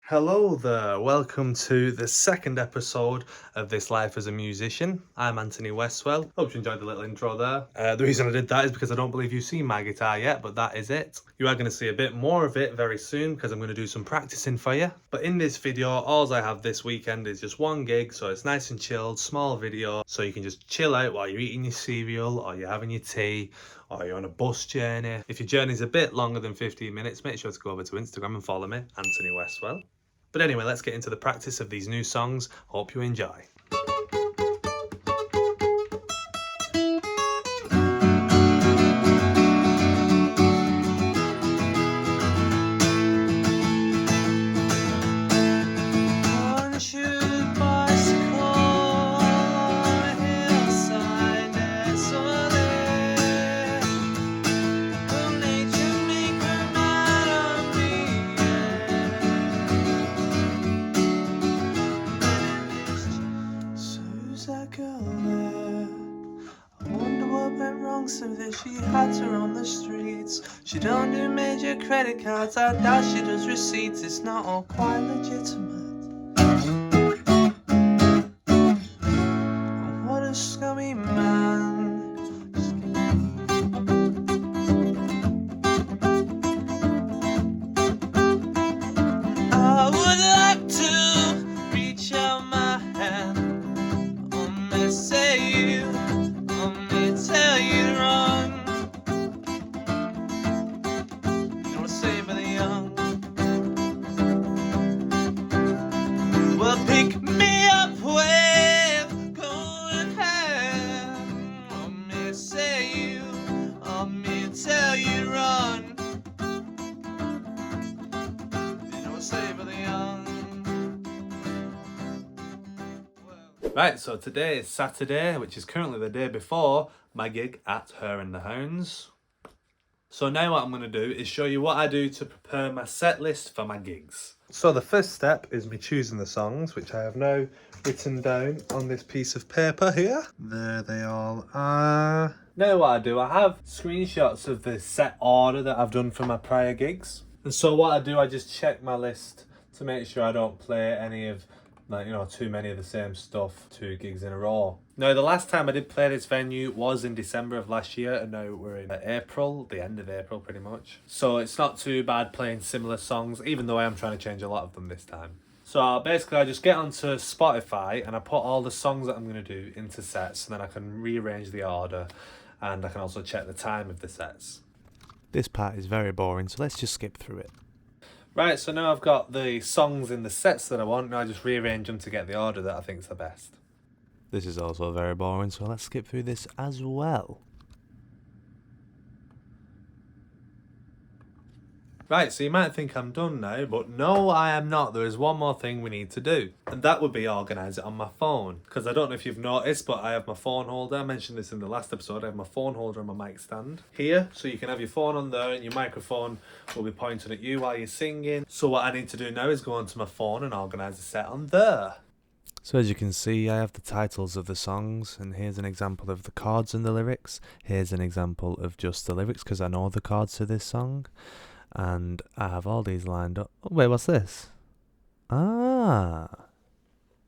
Hello there, welcome to the second episode of This Life as a Musician. I'm Anthony Westwell. Hope you enjoyed the little intro there. The reason I did that is because I don't believe you've seen my guitar yet, but that is it. You are going to see a bit more of it very soon because I'm going to do some practicing for you. But in this video, all I have this weekend is just one gig, so it's nice and chilled, small video, so you can just chill out while you're eating your cereal or you're having your tea or you're on a bus journey. If your journey's a bit longer than 15 minutes, make sure to go over to Instagram and follow me, Anthony Westwell. But anyway, let's get into the practice of these new songs. Hope you enjoy. So that she hides her on the streets. She don't do major credit cards, I doubt she does receipts. It's not all quite legitimate. What a scummy man. I would like to reach out my hand on me, say you, on me, tell you to run. You know what I say for the young? Well, pick me up with golden hand. On me, say you, on me, tell you to run. You know what I say for the young? Right, so today is Saturday, which is currently the day before my gig at Hare and Hounds. So now what I'm going to do is show you what I do to prepare my set list for my gigs. So the first step is me choosing the songs, which I have now written down on this piece of paper here. There they all are. Now what I do, I have screenshots of the set order that I've done for my prior gigs. And so what I do, I just check my list to make sure I don't play any of too many of the same stuff 2 gigs in a row. Now, the last time I did play this venue was in December of last year, and now we're in April, the end of April pretty much. So it's not too bad playing similar songs, even though I am trying to change a lot of them this time. So basically I just get onto Spotify and I put all the songs that I'm going to do into sets, and then I can rearrange the order, and I can also check the time of the sets. This part is very boring, so let's just skip through it. Right, so now I've got the songs in the sets that I want, now I just rearrange them to get the order that I think is the best. This is also very boring, so let's skip through this as well. Right, so you might think I'm done now, but no, I am not. There is one more thing we need to do, and that would be organise it on my phone. Because I don't know if you've noticed, but I have my phone holder. I mentioned this in the last episode. I have my phone holder and my mic stand here, so you can have your phone on there and your microphone will be pointing at you while you're singing. So what I need to do now is go onto my phone and organise a set on there. So as you can see, I have the titles of the songs, and here's an example of the chords and the lyrics. Here's an example of just the lyrics, because I know the chords to this song. And I have all these lined up. Oh, wait, what's this? Ah.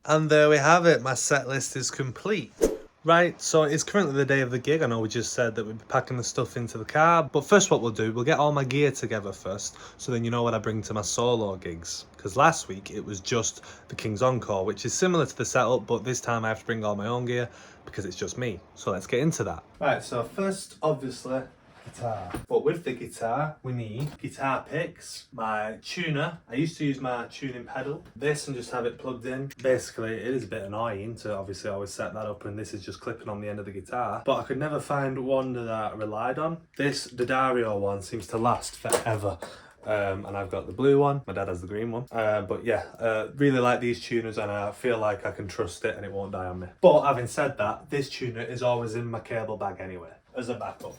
And there we have it. My set list is complete. Right, so it's currently the day of the gig. I know we just said that we'd be packing the stuff into the car. But first what we'll do, we'll get all my gear together first. So then you know what I bring to my solo gigs. Because last week it was just the King's Encore, which is similar to the setup. But this time I have to bring all my own gear because it's just me. So let's get into that. Right, so first, obviously, guitar. But with the guitar, we need guitar picks, my tuner. I used to use my tuning pedal, this, and just have it plugged in. Basically, it is a bit annoying to obviously always set that up, and this is just clipping on the end of the guitar. But I could never find one that I relied on. This D'Addario one seems to last forever. And I've got the blue one, my dad has the green one. But yeah, really like these tuners, and I feel like I can trust it and it won't die on me. But having said that, this tuner is always in my cable bag anyway, as a backup.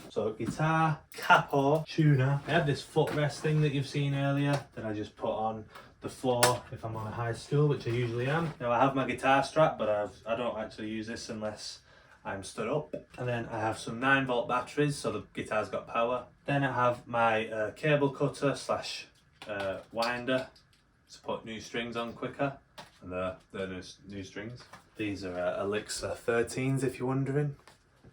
So guitar, capo, tuner. I have this footrest thing that you've seen earlier that I just put on the floor if I'm on a high stool, which I usually am. Now I have my guitar strap, but I don't actually use this unless I'm stood up. And then I have some 9-volt batteries, so the guitar's got power. Then I have my cable cutter slash winder. to put new strings on quicker, and they're new strings. These are Elixir 13s if you're wondering.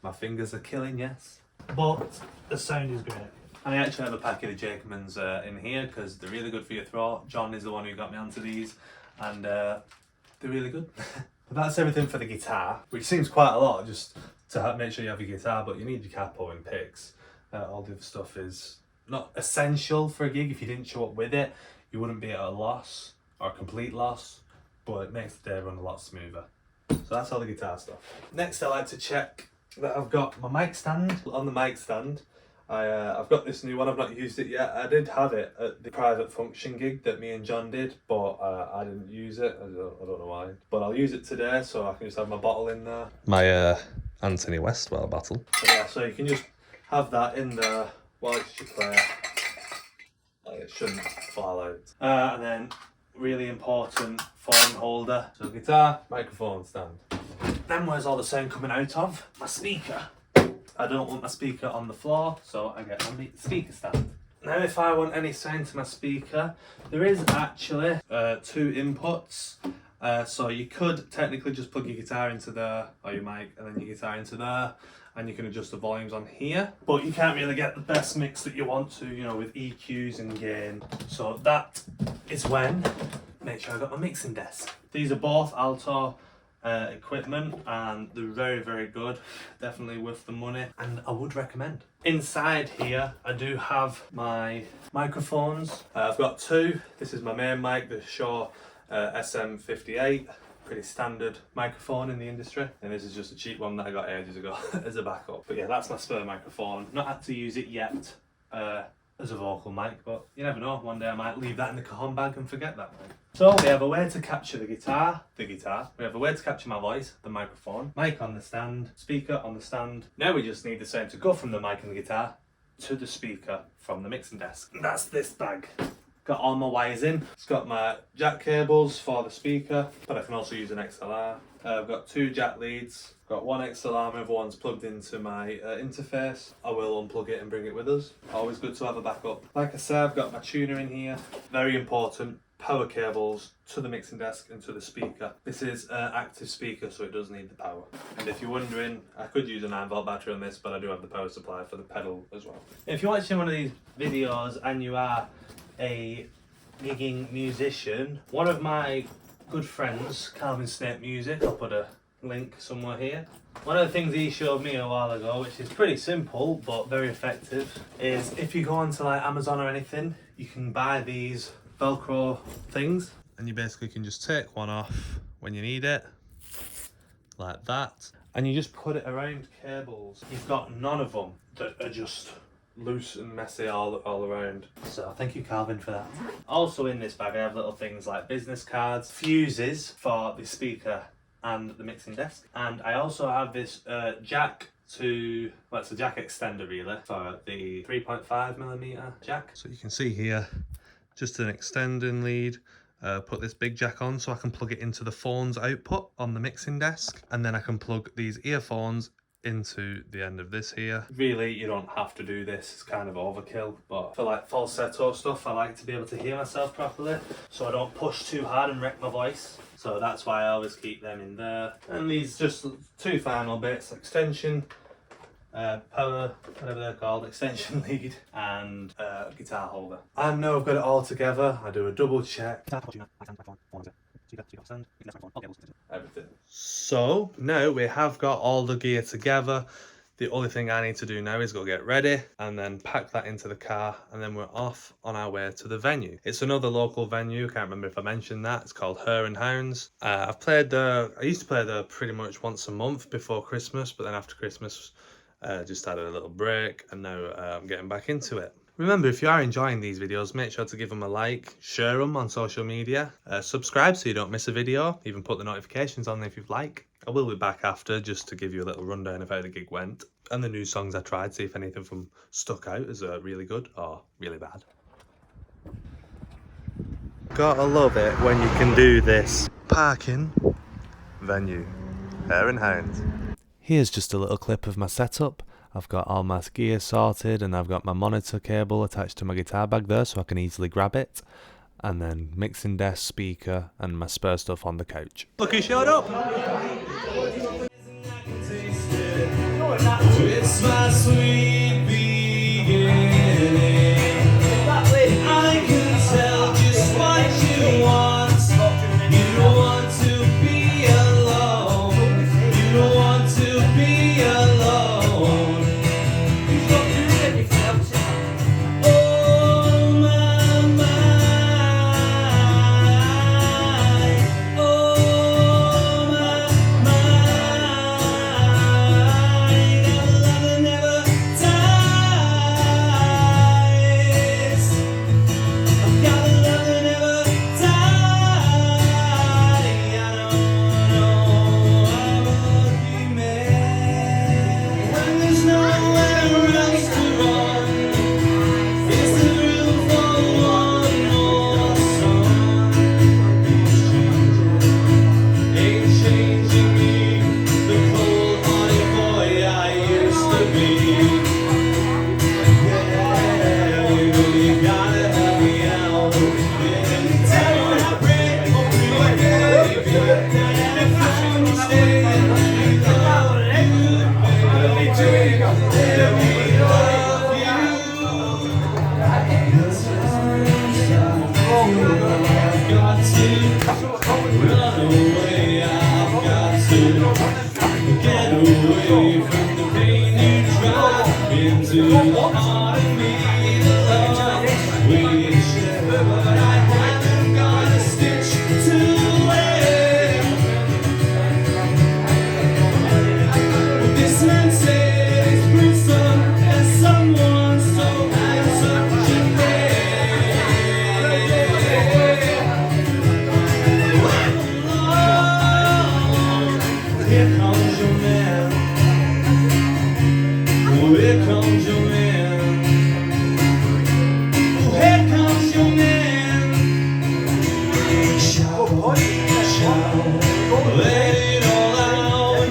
My fingers are killing, yes. But the sound is great. And I actually have a packet of Jacobmans in here because they're really good for your throat. John is the one who got me onto these, and they're really good. But that's everything for the guitar, which seems quite a lot just to make sure you have your guitar, but you need your capo and picks. All the other stuff is not essential for a gig. If you didn't show up with it, you wouldn't be at a loss or a complete loss, but it makes the day run a lot smoother. So that's all the guitar stuff. Next, I like to check that I've got my mic stand. On the mic stand, I've got this new one. I've not used it yet. I did have it at the private function gig that me and John did, but I didn't use it. I don't know why. But I'll use it today, so I can just have my bottle in there. My Anthony Westwell bottle. So, yeah, so you can just have that in there whilst you play. Like, it shouldn't fall out. And then, really important, phone holder. So guitar, microphone stand. Then where's all the sound coming out of? My speaker. I don't want my speaker on the floor, so I get my speaker stand. Now if I want any sound to my speaker, there is actually 2 inputs. So you could technically just plug your guitar into there, or your mic, and then your guitar into there, and you can adjust the volumes on here. But you can't really get the best mix that you want to, you know, with EQs and gain. So that is when, make sure I got my mixing desk. These are both alto equipment, and they're very, very good. Definitely worth the money, and I would recommend. Inside here I do have my microphones. I've got 2. This is my main mic, the Shure SM58, pretty standard microphone in the industry, and this is just a cheap one that I got ages ago as a backup. But yeah, that's my spare microphone. Not had to use it yet as a vocal mic, but you never know, one day I might leave that in the cajon bag and forget that mic. So we have a way to capture the guitar, we have a way to capture my voice, the microphone, mic on the stand, speaker on the stand. Now we just need the sound to go from the mic and the guitar to the speaker from the mixing desk. And that's this bag. Got all my wires in. It's got my jack cables for the speaker, but I can also use an XLR. I've got 2 jack leads. Got 1 XLR, my other one's plugged into my interface. I will unplug it and bring it with us. Always good to have a backup. Like I said, I've got my tuner in here. Very important. Power cables to the mixing desk and to the speaker. This is an active speaker, so it does need the power. And if you're wondering, I could use a 9-volt battery on this, but I do have the power supply for the pedal as well. If you're watching one of these videos and you are a gigging musician, one of my good friends, Calvin Snape Music, I'll put a link somewhere here. One of the things he showed me a while ago, which is pretty simple but very effective, is if you go onto like Amazon or anything, you can buy these Velcro things, and you basically can just take one off when you need it, like that, and you just put it around cables. You've got none of them that are just loose and messy all around. So thank you, Calvin, for that. Also in this bag I have little things like business cards, fuses for the speaker and the mixing desk, and I also have this jack to, well, it's a jack extender really, for the 3.5mm jack. So you can see here, just an extending lead. Put this big jack on so I can plug it into the phone's output on the mixing desk, and then I can plug these earphones into the end of this here. Really, you don't have to do this, it's kind of overkill, but for like falsetto stuff I like to be able to hear myself properly, so I don't push too hard and wreck my voice. So that's why I always keep them in there. And these just 2 final bits, extension, power, whatever they're called, extension lead, and guitar holder. And now I've got it all together, I do a double check. Everything. So now we have got all the gear together. The only thing I need to do now is go get ready and then pack that into the car, and then we're off on our way to the venue. It's another local venue, can't remember if I mentioned that. It's called Hare and Hounds. I've played there, I used to play there pretty much once a month before Christmas, but then after Christmas just had a little break, and now I'm getting back into it. Remember, if you are enjoying these videos, make sure to give them a like, share them on social media, subscribe so you don't miss a video, even put the notifications on if you'd like. I will be back after just to give you a little rundown of how the gig went and the new songs I tried, see if anything of them stuck out as really good or really bad. Gotta love it when you can do this. Parking venue, Hare and Hounds. Here's just a little clip of my setup. I've got all my gear sorted, and I've got my monitor cable attached to my guitar bag there so I can easily grab it. and then mixing desk, speaker, and my spare stuff on the couch. Look who showed up! It's my sweet beginning. I can tell just what you want. You don't want to be alone. You don't want to be alone. Oh my mind. Oh my mind. Our love never dies. I've got a love that never dies. I don't know how to be mad when there's nowhere else to run. Is there room for one more song? Ain't changing me, the cold-hearted boy I used to be. Yeah, you know you gotta help me out. Yeah, tell me what I break, baby. And if I'm staying, let me love you, baby. Let me love you. I've got to run away. I've got to get away from the pain you drive into the heart of me. The love we share, but I haven't got a stitch to wear. This man said he's gruesome, and someone so handsome should Here comes your man. Oh, here comes your man. Oh, here comes your man. Shout, let it all out.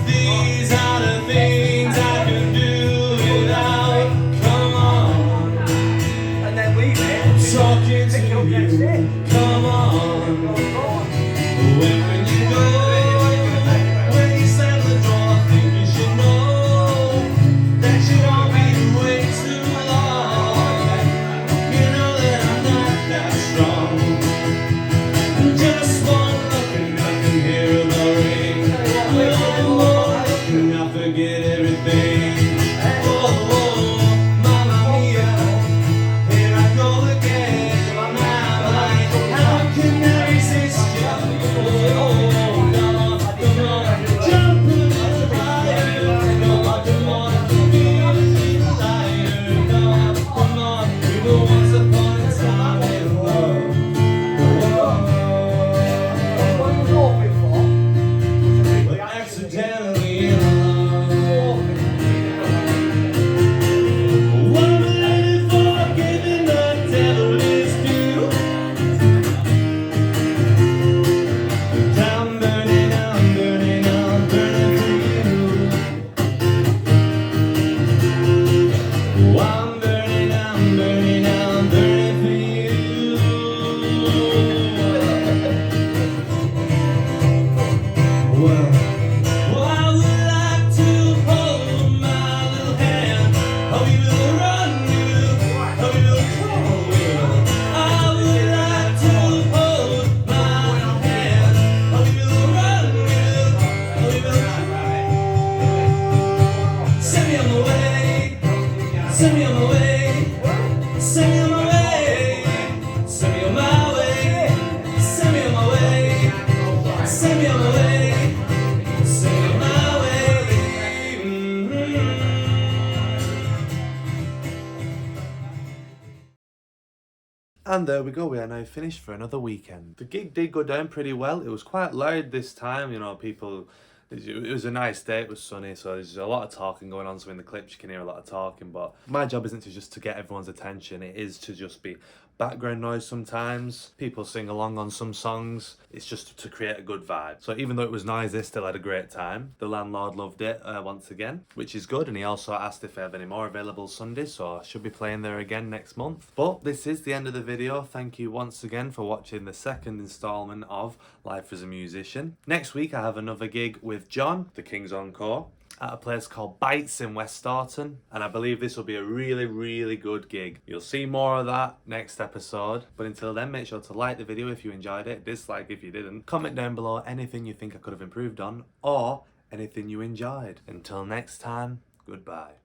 These are the things I can do without. Come on, And then leave it. I'm talking to you. Come on. When you go, when you slam the door, I think you should know that you don't be way too long. You know that I'm not that strong. Just one look and I can hear a bell ring. One more look and I forget everything. Oh, mamma mia, here I go again. My mind, how can I resist you? Oh, come on, jump a little higher. Come on, be a little lighter. Come on, we were once upon a time in love. But accidentally in love. One minute for giving the devil his due. I'm burning, I'm burning, I'm burning for you. Oh, I'm burning, I'm burning, I'm burning for you. Well, I would like to hold my little hand. Hope you will run, hope you will crawl. I would like to hold my little hand. Hope you will run, hope you will crawl. Send me on my way, send me on my way, send me on my way, send me on my way, send me on my way, send me on my way. Send me on my way. And there we go, we are now finished for another weekend. The gig did go down pretty well. It was quite loud this time, you know, people... It was a nice day, it was sunny, so there's a lot of talking going on, so in the clips you can hear a lot of talking, but my job isn't to just to get everyone's attention, it is to just be background noise sometimes. People sing along on some songs. It's just to create a good vibe. So even though it was noisy, still had a great time. The landlord loved it once again, which is good. And he also asked if I have any more available Sundays, so I should be playing there again next month. But this is the end of the video. Thank you once again for watching the second installment of Life as a Musician. Next week I have another gig with John, the King's Encore, at a place called Bites in West Staunton, and I believe this will be a really good gig. You'll see more of that next episode, but until then, make sure to like the video if you enjoyed it, dislike if you didn't, comment down below anything you think I could have improved on, or anything you enjoyed. Until next time, goodbye.